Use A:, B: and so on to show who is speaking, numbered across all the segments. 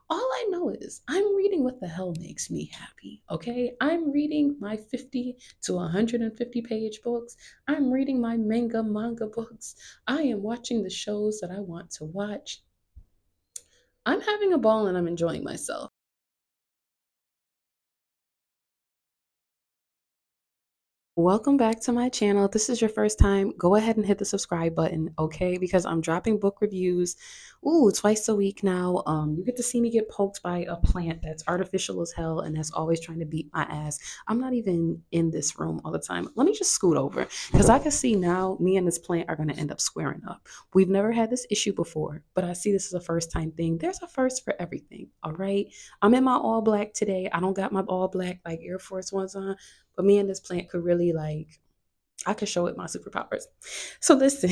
A: All I know is I'm reading what the hell makes me happy, okay? I'm reading my 50 to 150 page books. I'm reading my manga books. I am watching the shows that I want to watch. I'm having a ball and I'm enjoying myself. Welcome back to my channel. If this is your first time, go ahead and hit the subscribe button, okay? Because I'm dropping book reviews, twice a week now. You get to see me get poked by a plant that's artificial as hell and that's always trying to beat my ass. I'm not even in this room all the time. Let me just scoot over because I can see now me and this plant are going to end up squaring up. We've never had this issue before, but I see this is a first time thing. There's a first for everything, all right? I'm in my all black today. I don't got my all black like Air Force Ones on. But me and this plant could really I could show it my superpowers. So listen,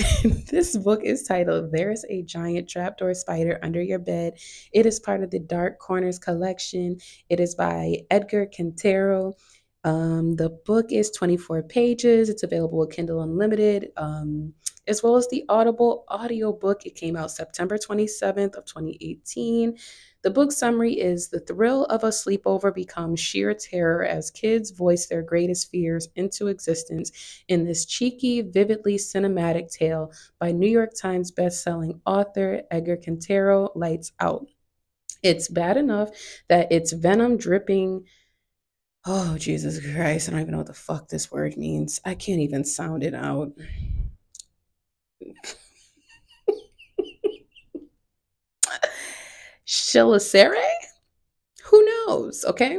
A: this book is titled There's a Giant Trapdoor Spider Under Your Bed. It is part of the Dark Corners collection. It is by Edgar Cantero. The book is 24 pages. It's available with Kindle Unlimited, as well as the Audible audiobook. It came out September 27th of 2018. The book summary is the thrill of a sleepover becomes sheer terror as kids voice their greatest fears into existence in this cheeky, vividly cinematic tale by New York Times bestselling author Edgar Cantero. Lights out. It's bad enough that it's venom dripping. Oh, Jesus Christ. I don't even know what the fuck this word means. I can't even sound it out. Chelicerae? Who knows, okay?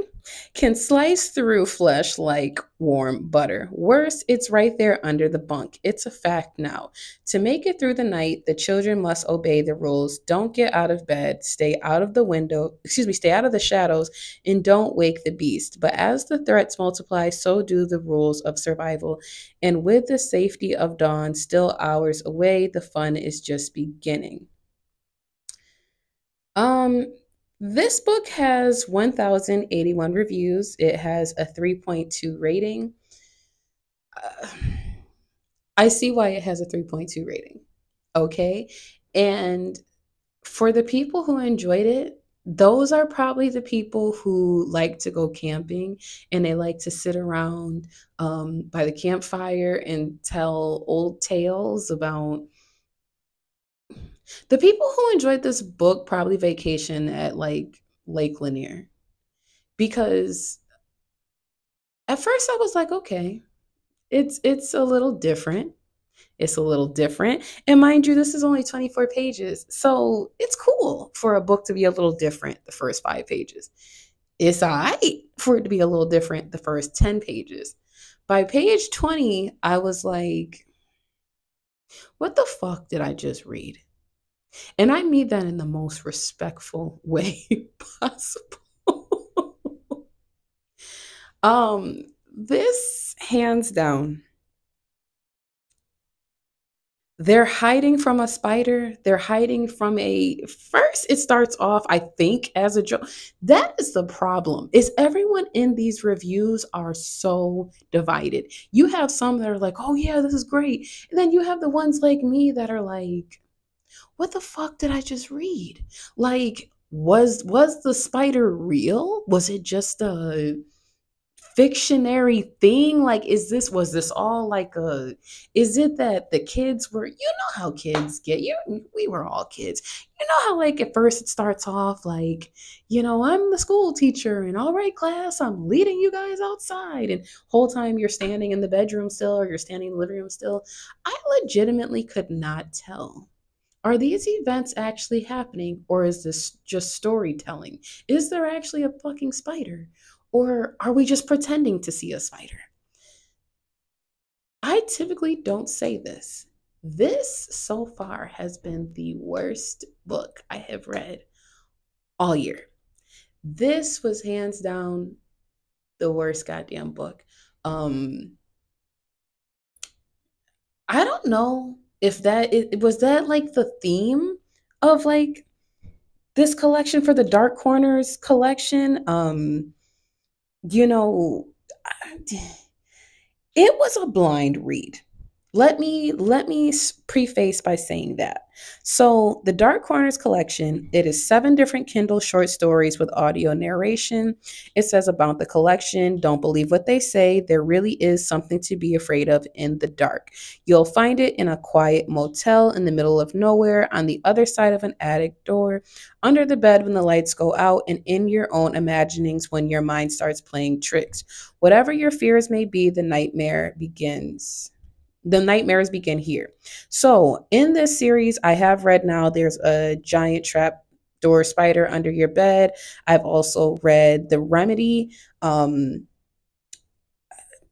A: Can slice through flesh like warm butter. Worse, it's right there under the bunk. It's a fact now. To make it through the night, the children must obey the rules. Don't get out of bed, stay out of the window, stay out of the shadows, and don't wake the beast. But as the threats multiply, so do the rules of survival. And with the safety of dawn still hours away, the fun is just beginning. Um, this book has 1,081 reviews. It has a 3.2 rating. Uh, I see why it has a 3.2 rating. Okay. And for the people who enjoyed it, those are probably the people who like to go camping and they like to sit around by the campfire and tell old tales about the people who enjoyed this book probably vacation at like Lake Lanier because at first I was like, okay, it's a little different. It's a little different. And mind you, this is only 24 pages. So it's cool for a book to be a little different the first 5 pages. It's all right for it to be a little different the first 10 pages. By page 20, I was like, what the fuck did I just read? And I mean that in the most respectful way possible. um, this hands down, they're hiding from a spider. They're hiding from a first it starts off, I think, as a joke. That is the problem. Is everyone in these reviews are so divided. You have some that are like, oh yeah, this is great. And then you have the ones like me that are like, what the fuck did I just read? Like, was the spider real? Was it just a fictionary thing? Like, was this all like is it that the kids were, you know how kids get, we were all kids. You know how like at first it starts off like, I'm the school teacher and all right class, I'm leading you guys outside, and whole time you're standing in the bedroom still or you're standing in the living room still. I legitimately could not tell. Are these events actually happening or is this just storytelling? Is there actually a fucking spider? Or are we just pretending to see a spider? I typically don't say this. This so far has been the worst book I have read all year. This was hands down the worst goddamn book. I don't know if was that like the theme of like this collection for the Dark Corners collection. You know, it was a blind read. Let me preface by saying that. So, the Dark Corners collection, it is 7 different Kindle short stories with audio narration. It says about the collection, don't believe what they say. There really is something to be afraid of in the dark. You'll find it in a quiet motel in the middle of nowhere, on the other side of an attic door, under the bed when the lights go out, and in your own imaginings when your mind starts playing tricks. Whatever your fears may be, the nightmares begin here. So, in this series, I have read now there's a giant trapdoor spider under your bed. I've also read The Remedy. Um,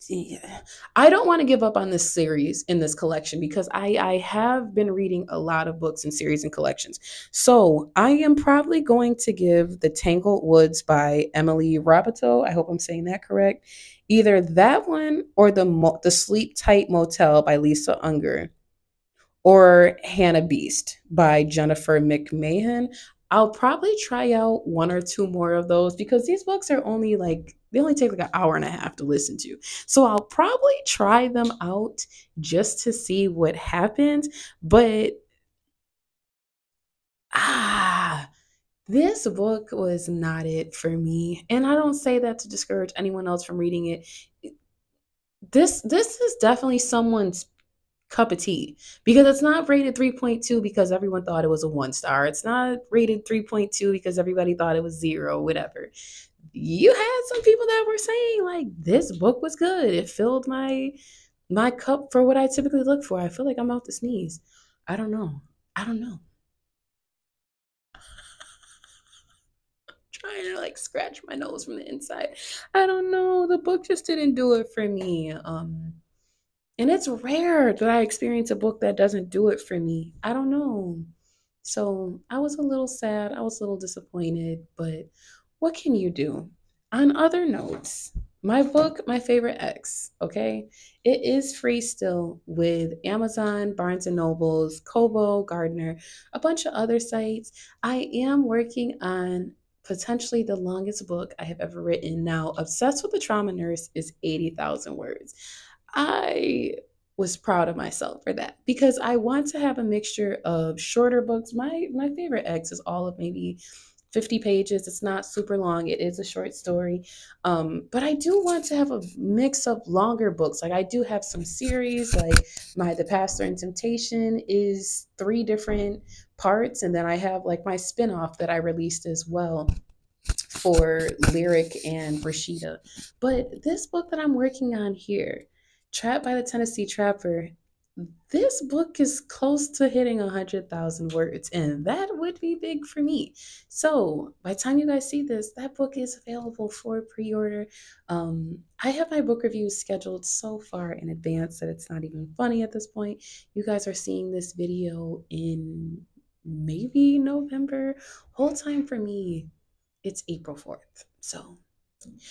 A: yeah. I don't want to give up on this series in this collection because I have been reading a lot of books and series and collections. So I am probably going to give The Tangled Woods by Emily Roboto. I hope I'm saying that correct. Either that one or the Sleep Tight Motel by Lisa Unger or Hannah Beast by Jennifer McMahon. I'll probably try out one or two more of those because these books are only like, they only take like an hour and a half to listen to. So I'll probably try them out just to see what happens. But, ah, this book was not it for me. And I don't say that to discourage anyone else from reading it. This is definitely someone's cup of tea because it's not rated 3.2 because everyone thought it was a 1 star. It's not rated 3.2 because everybody thought it was zero, whatever. You had some people that were saying like this book was good. It filled my cup for what I typically look for. I feel like I'm about to sneeze. I don't know. I don't know. Trying to like scratch my nose from the inside. I don't know. The book just didn't do it for me. And it's rare that I experience a book that doesn't do it for me. I don't know. So I was a little sad. I was a little disappointed, but what can you do? On other notes, my book, My Favorite Ex, okay? It is free still with Amazon, Barnes and Nobles, Kobo, Gardner, a bunch of other sites. I am working on potentially the longest book I have ever written. Now, Obsessed with the Trauma Nurse is 80,000 words. I was proud of myself for that because I want to have a mixture of shorter books. My favorite X is all of maybe 50 pages. It's not super long. It is a short story. But I do want to have a mix of longer books. Like I do have some series like my The Pastor in Temptation is 3 different parts. And then I have like my spin-off that I released as well for Lyric and Rashida. But this book that I'm working on here, Trapped by the Tennessee Trapper, this book is close to hitting 100,000 words, and that would be big for me. So, by the time you guys see this, that book is available for pre order. I have my book reviews scheduled so far in advance that it's not even funny at this point. You guys are seeing this video in maybe November. Whole time for me, it's April 4th. So,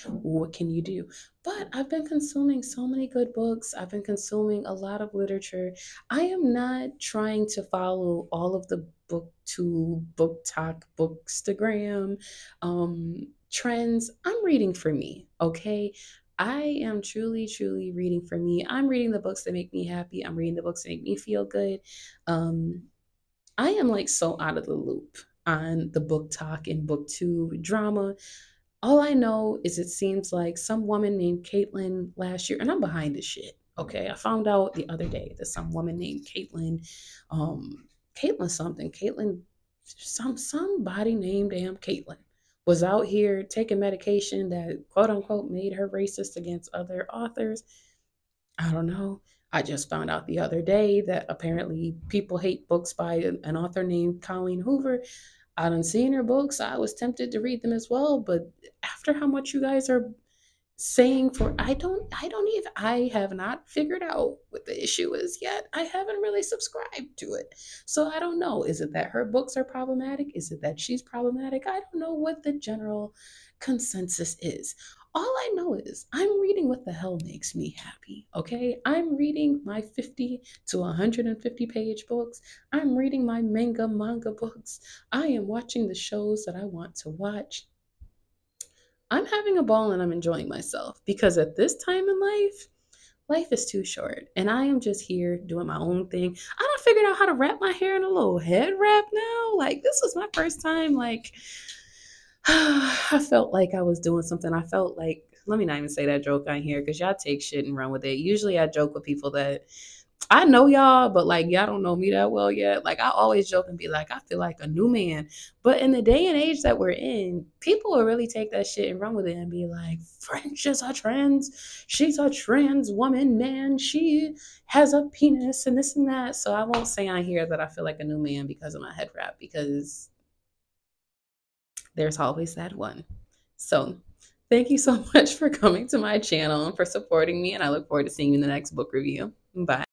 A: what can you do? But I've been consuming so many good books. I've been consuming a lot of literature. I am not trying to follow all of the booktube, book talk, bookstagram trends. I'm reading for me, okay? I am truly, truly reading for me. I'm reading the books that make me happy. I'm reading the books that make me feel good. Um, I am like so out of the loop on the book talk and booktube drama. All I know is it seems like some woman named Caitlin last year, and I'm behind this shit. Okay, I found out the other day that some woman named Caitlin, Caitlin something, Caitlin, somebody named damn Caitlin was out here taking medication that quote unquote made her racist against other authors. I don't know. I just found out the other day that apparently people hate books by an author named Colleen Hoover. I done seen her books. I was tempted to read them as well, but after how much you guys are saying for I have not figured out what the issue is yet. I haven't really subscribed to it. So I don't know. Is it that her books are problematic? Is it that she's problematic? I don't know what the general consensus is. All I know is I'm reading what the hell makes me happy, okay? I'm reading my 50 to 150 page books. I'm reading my manga books. I am watching the shows that I want to watch. I'm having a ball and I'm enjoying myself because at this time in life, life is too short. And I am just here doing my own thing. I done figured out how to wrap my hair in a little head wrap now. Like, this was my first time, like, I felt like I was doing something. I felt like, let me not even say that joke on here because y'all take shit and run with it. Usually I joke with people that I know y'all, but like y'all don't know me that well yet. Like I always joke and be like, I feel like a new man. But in the day and age that we're in, people will really take that shit and run with it and be like, French is a trans, she's a trans woman, man. She has a penis and this and that. So I won't say on here that I feel like a new man because of my head wrap, because there's always that one. So thank you so much for coming to my channel and for supporting me. And I look forward to seeing you in the next book review. Bye.